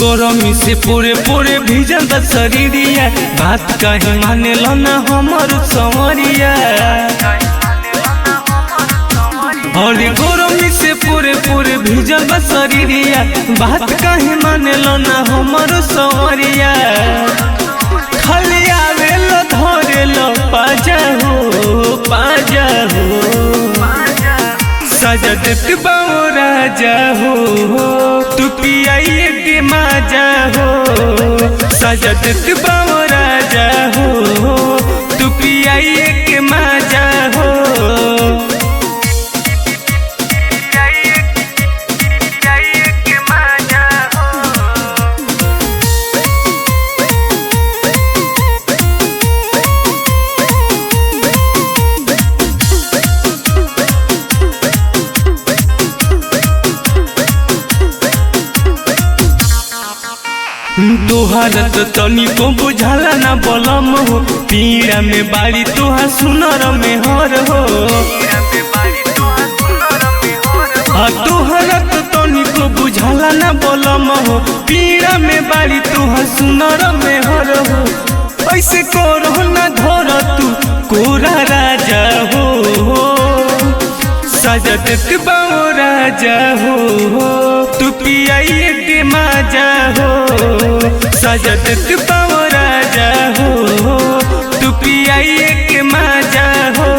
गरमी से पूरे पूरे भीजल बा शरीरिया, बात कहीं माने लो ना हमर संवरिया। और गरमी से पूरे पूरे भीजल बा शरीरिया, बात कहीं माने लो ना हमर संवरिया। खाली आवे लो धरे लो पाजा हो साजा देत बाओ राजा हो, तू पियाइए के माजा हो। साजा देत बाओ राजा हो, तू पियाइए के माजा हो। तोहरा तो तनिको बुझाला ना बलम हो, पीड़ा में बाड़ी तोहार सुनर में हर हो। तोहरा तो तनिको बुझाला ना बलम हो, पीड़ा में बाड़ी तोहार सुनर में हर हो। ऐसे करो ना धर तू कोरा राजा हो, साजा देत बाओ राजा हो, तू पियाइए के माजा हो। साजा देत बाओ राजा हो, तू पियाइए के माजा हो।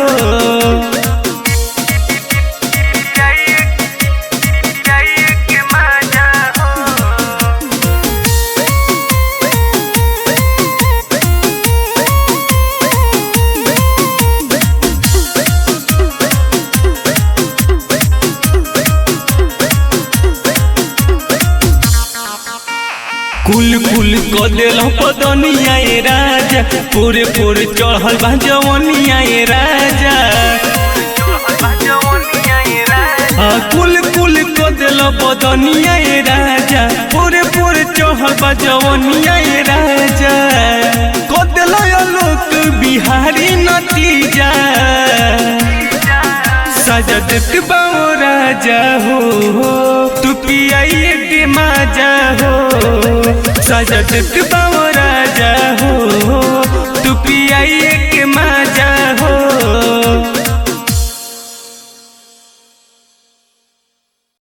कुल कुल क देल पदनिया ए राजा, पूरे पूरे चढ़ल बा जवनिया ए राजा। कुल कुल क देल पदनिया ए राजा, पूरे पूरे चढ़ल बा जवनिया ए राजा। क देल लोक बिहारी नतीजा, साजा देत बाओ राजा हो, तू पियाइए के माजा हो। साजा देत बाओ राजा हो, तू पियाइए के माजा हो।